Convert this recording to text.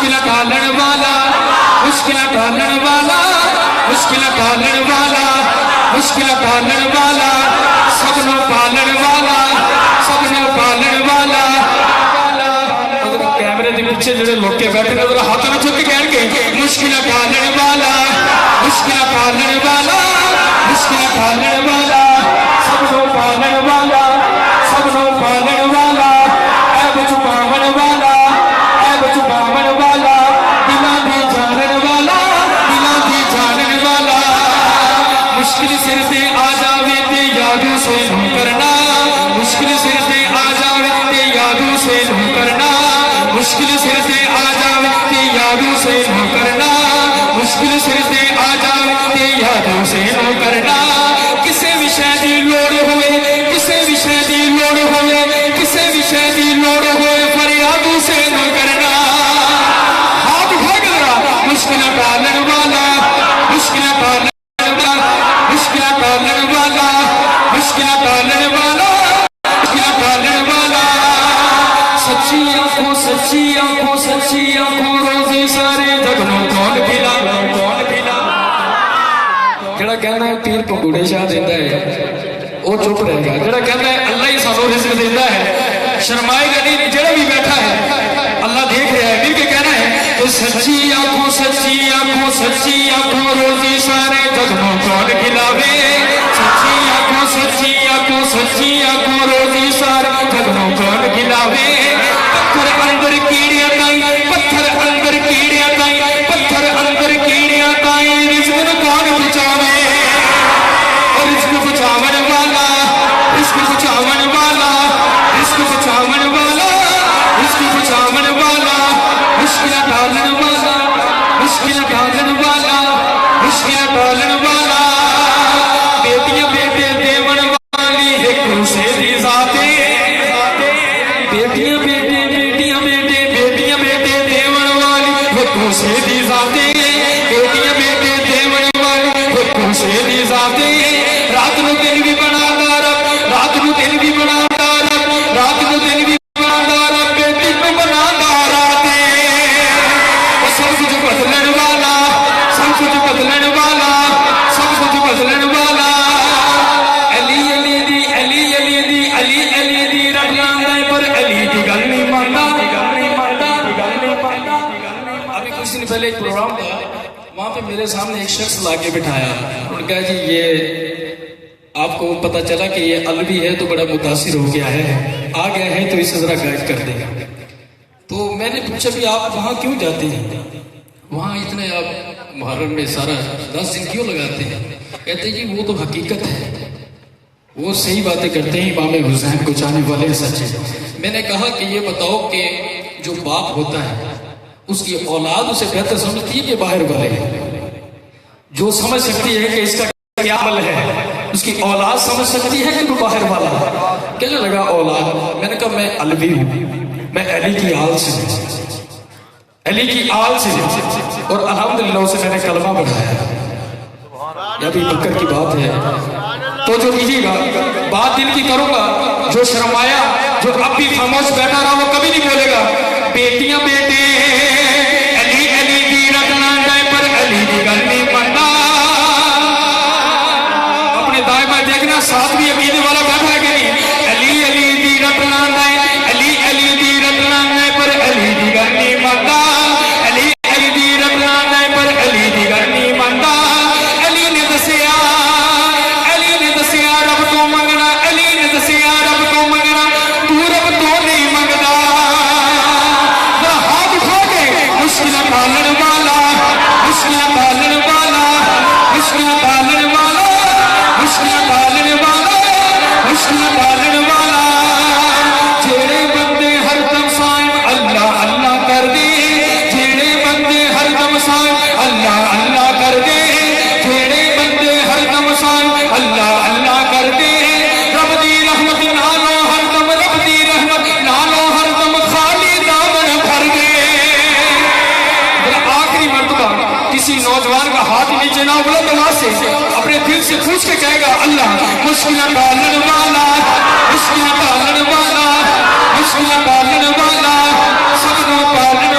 مشکل ٹالن والا مشکل ٹالن والا مشکل ٹالن والا مشکل ٹالن والا سبنوں پالن والا سبنوں پالن والا کیمرے دے پیچھے جڑے لوگ کے بیٹھے نے ذرا ہاتھ نہ چک کے کہن گے مشکل ٹالن والا مشکل ٹالن والا مشکل ٹالن والا سبنوں پالن والا سبنوں پالن والا عیب چھپاون والا عیب چھپاون والا دلاں دی جانن والا دلاں دی جانن والا مشکل سر تے آ جاوے تے یادوں سے نو کرنا مشکل سر تے آ جاوے تے یادوں سے نو کرنا مشکل سر تے آ جاوے تے یادوں سے نو کرنا مشکل سر تے آ جاوے تے یادوں سے نو کرنا کسے بھی شے دی لوڑ ہوئے کسے بھی شے دی لوڑ ہوئے کسے بھی شے دی لوڑ ہوئے فریادوں سے نو کرنا ہاتھ اٹھا کے ذرا مشکل ٹالن والا مشکل ٹالن مشکل ٹالن والا مشکل ٹالن والا مشکل ٹالن والا سچی آنکھوں سچی آنکھوں سچی آنکھوں روزے سارے جگنوں کون پھیلا کون پھیلا جڑا کہنا ہے پیر پنگوڑے شاہ دیتا ہے وہ چپ رہے گا جڑا کہنا ہے اللہ ہی سانوں رزق دیتا ہے شرمائے گا نہیں جڑا بھی بیٹھا ہے اللہ دیکھ رہا ہے مل کے کہنا ہے تو سچی آنکھوں سچی آنکھوں سچی آنکھوں روزی سارے جگنوں کون کھلاوے سچی آنکھوں سچی آنکھوں سچی آنکھوں روزی سارے جگنوں کون کھلاوے پتھر اندر کیڑیاں تائیں پتھر اندر کیڑیاں تائیں پتھر اندر کیڑیاں تائیں رزق کون بچاوے اور رزق بچاون والا رزق بچاون والا رزق بچاون والا رزق بچاون والا مشکل ٹالن والا مشکل ٹالن والا مشکل ٹالن والا بیٹیاں بیٹے دیون والی ایک سے دی ذاتے بیٹیاں بیٹے بیٹیاں بیٹے بیٹیاں بیٹے دیون والی ایک سے دی ذاتے بیٹیاں بیٹے دیون والی ایک سے دی ذاتے رات نو دن بھی بناتا رب رات نو دن بھی بناتا رب رات نو دن بھی بناتا رب بیٹی کو بناتا راتے وہ سب کچھ بدلن والا سب کچھ بدلن والا سب کچھ بدلن والا علی علی دی علی علی دی علی علی دی رب لاندہ پر علی دی گل نہیں مانتا ابھی کچھ دن پہلے ایک پروگرام تھا وہاں پہ میرے سامنے ایک شخص لاکے بٹھایا انہوں نے کہا جی یہ آپ کو پتا چلا کہ یہ علوی ہے تو بڑا متاثر ہو گیا ہے آ گیا ہے تو اسے ذرا گائیڈ کر دے گا تو میں نے پوچھا بھی آپ وہاں کیوں جاتے ہیں وہاں اتنے آپ محرم میں سارا 10 دن کیوں لگاتے ہیں کہتے ہیں جی وہ تو حقیقت ہے وہ صحیح باتیں کرتے ہیں امام حسین کو چاہنے والے سچے میں نے کہا کہ یہ بتاؤ کہ جو باپ ہوتا ہے اس کی اولاد اسے بہتر سمجھتی ہے کہ باہر والے جو سمجھ سکتی ہے کہ اس کا کیا عمل ہے اس کی اولاد سمجھ سکتی ہے کہ وہ باہر والا ہے کہنے لگا اولاد میں نے کہا میں علوی ہوں میں علی کی آل سے علی کی آل سے اور الحمدللہ اسے میں نے کلمہ پڑھایا یہ بھی بکر کی بات ہے تو جو کیجیے گا بات دل کی کروں گا جو شرمایا جو اب بھی خاموش بیٹھا رہا وہ کبھی نہیں بولے گا بیٹیاں بیٹے علی علی دی رکھنا جائے پر علی دی گل نہیں پڑھنا اپنے دائمہ دیکھنا ساتھ بھی عقیدے والا بیٹھا ہے کہ نہیں علی علی دی رکھنا جائے علی علی دی رکھنا جائے پر علی دی گل نہیں پڑھنا علی علی دی رکھنا جائے پر علی دی گل نہیں پڑھنا علی نے دسیا رب تو منگنا علی نے دسیا رب تو منگنا تو رب تو نہیں منگنا ذرا ہاتھ اٹھا کے مشکل ٹالن والا مشکل ٹالن والا مشکل ٹالن والا مشکل ٹالن والا مشکل ٹالن والا جیڑے بندے ہر دم سائیں اللہ اللہ کر دے جیڑے بندے ہر دم سائیں اللہ اللہ کر دے جیڑے بندے ہر دم سائیں اللہ اللہ کر دے رب دی رحمت نالو ہر دم رب دی رحمت نالو ہر دم خالی دامن بھر دے آخری مرتبہ کسی نوجوان کا ہاتھ نیچے نہ بلند آواز سے اپنے دل سے پوچھ کے کہے گا اللہ مشکل ٹالن والا مشکل ٹالن والا مشکل ٹالن والا سب کو ٹالن